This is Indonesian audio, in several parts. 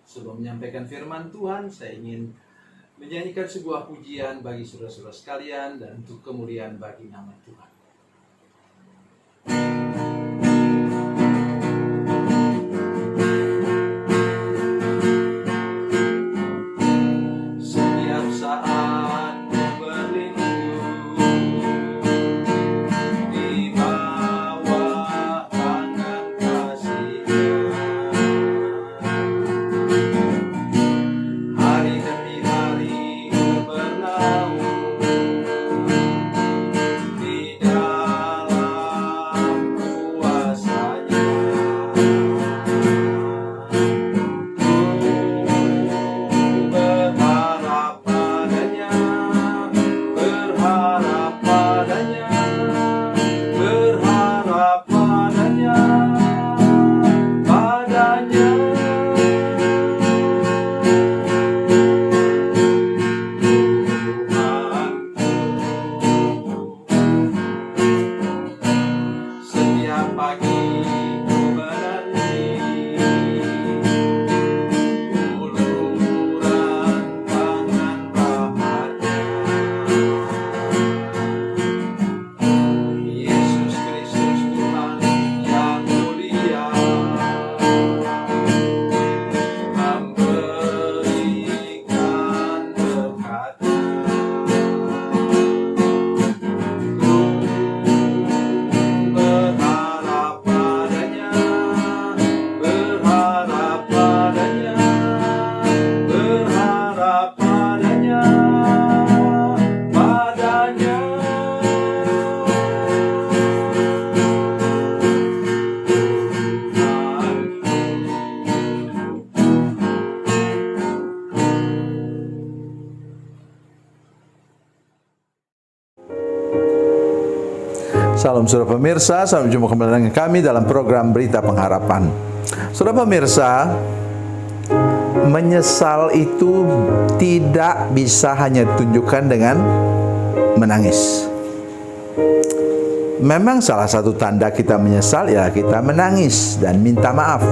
Sebelum menyampaikan firman Tuhan, saya ingin menyanyikan sebuah pujian bagi saudara-saudara sekalian dan untuk kemuliaan bagi nama Tuhan. Setiap saat berlindung di bawah tangan kasih-Nya, hari demi hari berlalu di dalam kuasa-Nya. Berharap padanya, berharap padanya, berharap padanya, padanya. Setiap pagi ku menanti uluran tangan rahmat-Nya. Yesus Kristus Tuhan yang mulia memberikan berkat-Nya. Berharap padanya, berharap padanya, berharap padanya, padanya. Salam saudara pemirsa, sampai jumpa kembali dengan kami dalam program Berita Pengharapan. Saudara pemirsa, menyesal itu tidak bisa hanya ditunjukkan dengan menangis. Memang salah satu tanda kita menyesal ya kita menangis dan minta maaf.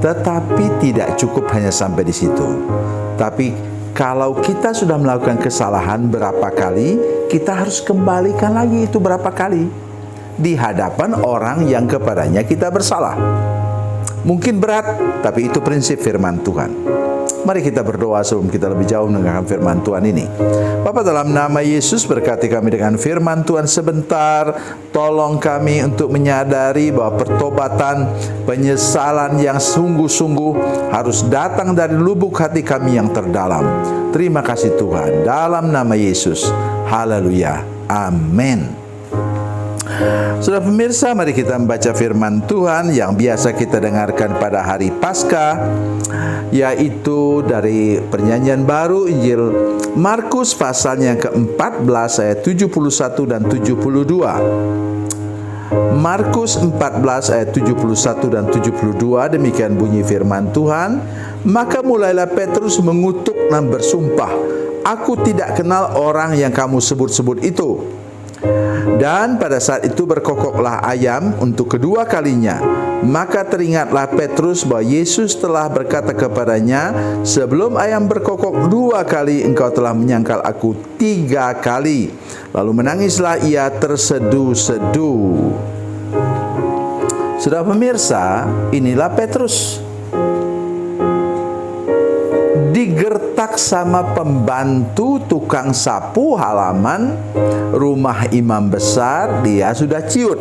Tetapi tidak cukup hanya sampai di situ. Tapi kalau kita sudah melakukan kesalahan berapa kali, kita harus kembalikan lagi itu berapa kali di hadapan orang yang kepadanya kita bersalah. Mungkin berat, tapi itu prinsip firman Tuhan. Mari kita berdoa sebelum kita lebih jauh mendengarkan firman Tuhan ini. Bapa, dalam nama Yesus, berkati kami dengan firman Tuhan sebentar. Tolong kami untuk menyadari bahwa pertobatan, penyesalan yang sungguh-sungguh harus datang dari lubuk hati kami yang terdalam. Terima kasih Tuhan. Dalam nama Yesus. Haleluya. Amin. Saudara pemirsa, mari kita membaca firman Tuhan yang biasa kita dengarkan pada hari Paskah, yaitu dari Perjanjian Baru Injil Markus pasal yang ke-14 ayat 71 dan 72. Markus 14 ayat 71 dan 72, demikian bunyi firman Tuhan. Maka mulailah Petrus mengutuk dan bersumpah, "Aku tidak kenal orang yang kamu sebut-sebut itu." Dan pada saat itu berkokoklah ayam untuk kedua kalinya. Maka teringatlah Petrus bahwa Yesus telah berkata kepadanya, "Sebelum ayam berkokok dua kali, engkau telah menyangkal aku tiga kali." Lalu menangislah ia tersedu-sedu. Saudara pemirsa, inilah Petrus. Digertak sama pembantu tukang sapu halaman rumah imam besar, dia sudah ciut.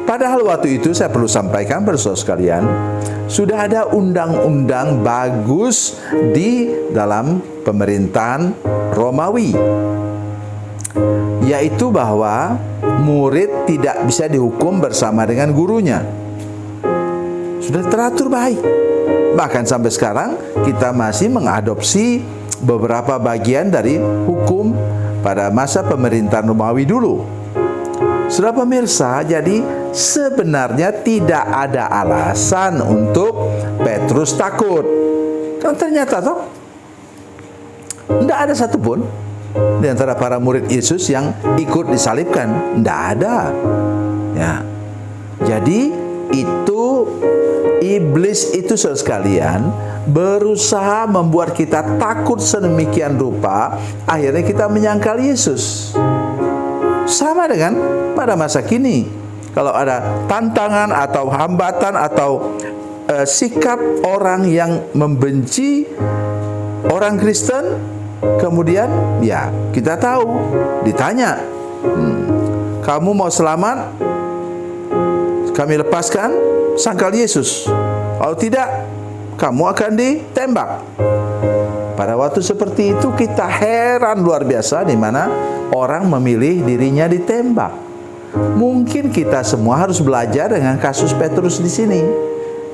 Padahal waktu itu saya perlu sampaikan pada saudara sekalian, sudah ada undang-undang bagus di dalam pemerintahan Romawi, yaitu bahwa murid tidak bisa dihukum bersama dengan gurunya. Sudah teratur baik. Bahkan sampai sekarang kita masih mengadopsi beberapa bagian dari hukum pada masa pemerintahan Romawi dulu. Saudara pemirsa, jadi sebenarnya tidak ada alasan untuk Petrus takut. Dan ternyata tidak ada satupun di antara para murid Yesus yang ikut disalibkan. Tidak ada. Ya. Jadi itu iblis itu saudara sekalian berusaha membuat kita takut sedemikian rupa, akhirnya kita menyangkal Yesus. Sama dengan pada masa kini, kalau ada tantangan atau hambatan atau sikap orang yang membenci orang Kristen, kemudian ya kita tahu, ditanya, kamu mau selamat, kami lepaskan, sangkal Yesus. Kalau tidak, kamu akan ditembak. Pada waktu seperti itu kita heran luar biasa, di mana orang memilih dirinya ditembak. Mungkin kita semua harus belajar dengan kasus Petrus di sini.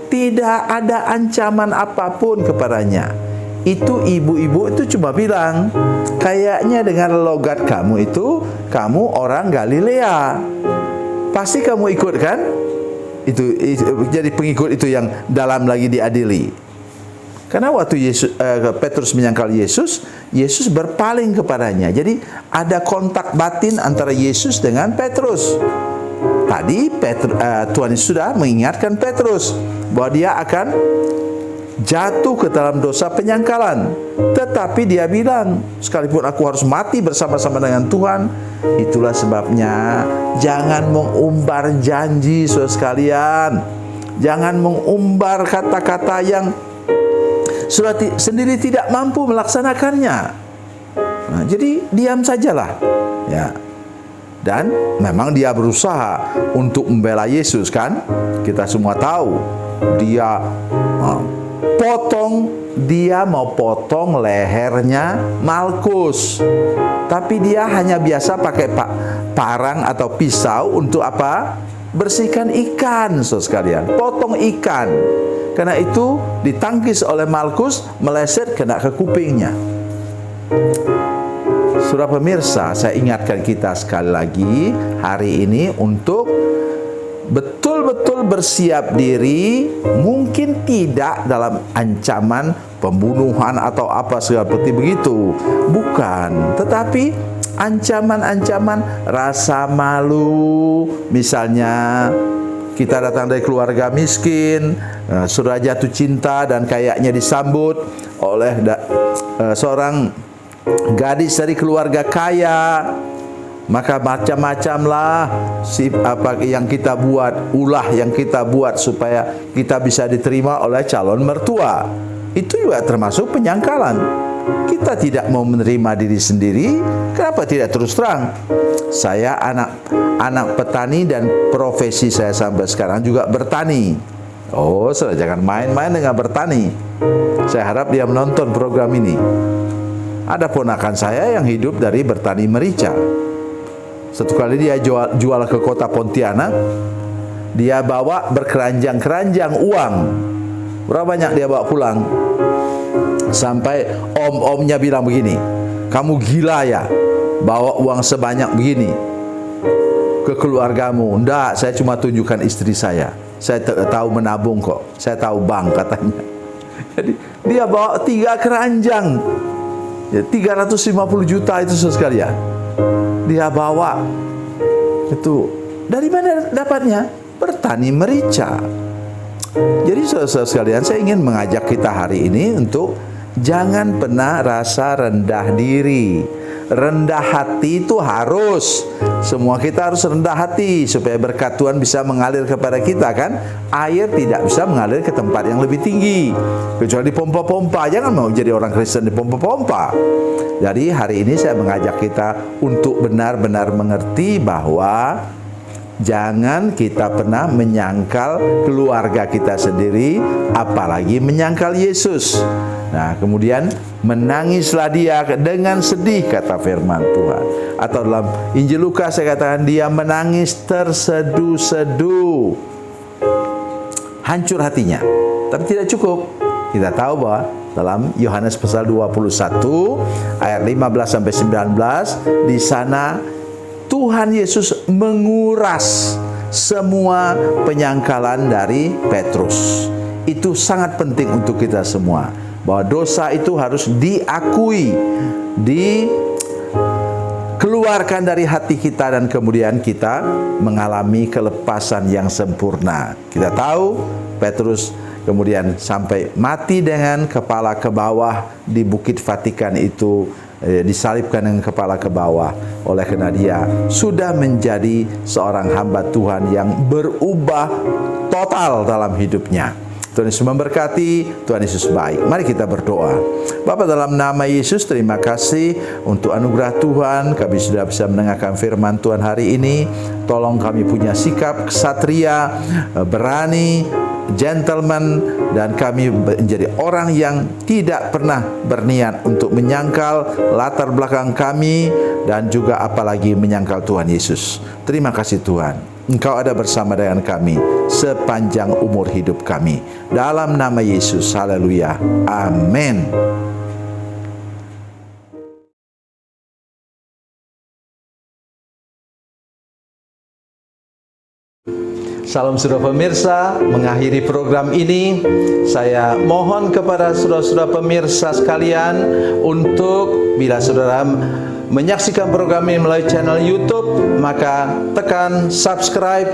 Tidak ada ancaman apapun kepadanya. Itu ibu-ibu itu cuma bilang, kayaknya dengan logat kamu itu, kamu orang Galilea. Pasti kamu ikut kan? Itu jadi pengikut itu yang dalam lagi diadili. Karena waktu Petrus menyangkal Yesus, Yesus berpaling kepadanya. Jadi ada kontak batin antara Yesus dengan Petrus. Tadi Tuhan Yesus sudah mengingatkan Petrus bahwa dia akan jatuh ke dalam dosa penyangkalan. Tetapi dia bilang, sekalipun aku harus mati bersama-sama dengan Tuhan, itulah sebabnya jangan mengumbar janji saudara sekalian. Jangan mengumbar kata-kata yang sudah sendiri tidak mampu melaksanakannya. Nah, jadi diam sajalah. Ya. Dan memang dia berusaha untuk membela Yesus kan? Kita semua tahu. Dia mau potong lehernya Malkus. Tapi dia hanya biasa pakai parang atau pisau untuk apa? Bersihkan ikan, saudara sekalian. Potong ikan. Karena itu ditangkis oleh Malkus, meleset kena ke kupingnya. Saudara pemirsa, saya ingatkan kita sekali lagi hari ini untuk betul-betul bersiap diri, mungkin tidak dalam ancaman pembunuhan atau apa seperti begitu, bukan, tetapi ancaman-ancaman rasa malu. Misalnya kita datang dari keluarga miskin, sudah jatuh cinta dan kayaknya disambut oleh seorang gadis dari keluarga kaya, maka macam-macamlah apa yang kita buat, ulah yang kita buat supaya kita bisa diterima oleh calon mertua. Itu juga termasuk penyangkalan. Kita tidak mau menerima diri sendiri, kenapa tidak terus terang? Saya anak petani dan profesi saya sampai sekarang juga bertani. Oh, saudara jangan main-main dengan bertani. Saya harap dia menonton program ini. Ada ponakan saya yang hidup dari bertani merica. Satu kali dia jual ke kota Pontianak, dia bawa berkeranjang-keranjang uang. Berapa banyak dia bawa pulang? Sampai om-omnya bilang begini, kamu gila ya bawa uang sebanyak begini ke keluargamu. Enggak, saya cuma tunjukkan istri saya. Saya tahu menabung kok. Saya tahu bank katanya. Jadi dia bawa 3 keranjang. Ya, 350 juta itu sekalian. Dia bawa. Itu dari mana dapatnya? Bertani merica. Jadi saudara-saudara sekalian, saya ingin mengajak kita hari ini untuk jangan pernah rasa rendah diri. Rendah hati itu harus. Semua kita harus rendah hati supaya berkat Tuhan bisa mengalir kepada kita kan. Air tidak bisa mengalir ke tempat yang lebih tinggi kecuali pompa-pompa. Jangan mau jadi orang Kristen di pompa-pompa. Jadi hari ini saya mengajak kita untuk benar-benar mengerti bahwa jangan kita pernah menyangkal keluarga kita sendiri, apalagi menyangkal Yesus. Nah, kemudian menangislah dia dengan sedih, kata firman Tuhan. Atau dalam Injil Lukas saya katakan dia menangis terseduh-seduh, hancur hatinya. Tapi tidak cukup. Kita tahu bahwa dalam Yohanes pasal 21 ayat 15 sampai 19, di sana Tuhan Yesus menguras semua penyangkalan dari Petrus. Itu sangat penting untuk kita semua, bahwa dosa itu harus diakui, dikeluarkan keluarkan dari hati kita, dan kemudian kita mengalami kelepasan yang sempurna. Kita tahu Petrus kemudian sampai mati dengan kepala ke bawah di Bukit Vatikan itu, disalibkan dengan kepala ke bawah. Oleh karena dia sudah menjadi seorang hamba Tuhan yang berubah total dalam hidupnya. Tuhan Yesus memberkati, Tuhan Yesus baik. Mari kita berdoa. Bapa, dalam nama Yesus, terima kasih untuk anugerah Tuhan. Kami sudah bisa mendengarkan firman Tuhan hari ini. Tolong kami punya sikap ksatria, berani, gentleman, dan kami menjadi orang yang tidak pernah berniat untuk menyangkal latar belakang kami, dan juga apalagi menyangkal Tuhan Yesus. Terima kasih Tuhan, Engkau ada bersama dengan kami sepanjang umur hidup kami. Dalam nama Yesus, haleluya, amin. Salam saudara pemirsa, mengakhiri program ini saya mohon kepada saudara-saudara pemirsa sekalian untuk, bila saudara menyaksikan program ini melalui channel YouTube, maka tekan subscribe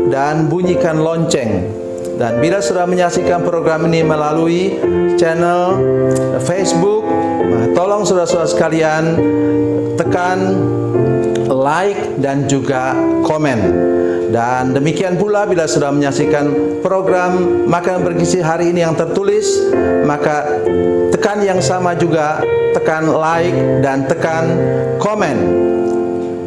dan bunyikan lonceng. Dan bila saudara menyaksikan program ini melalui channel Facebook, tolong saudara-saudara sekalian tekan like dan juga komen. Dan demikian pula bila sudah menyaksikan program Makanan Bergizi hari ini yang tertulis, maka tekan yang sama juga, tekan like dan tekan komen.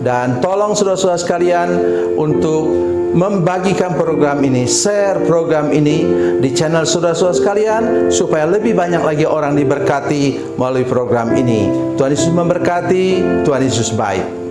Dan tolong saudara-saudara sekalian untuk membagikan program ini, share program ini di channel saudara-saudara sekalian, supaya lebih banyak lagi orang diberkati melalui program ini. Tuhan Yesus memberkati, Tuhan Yesus baik.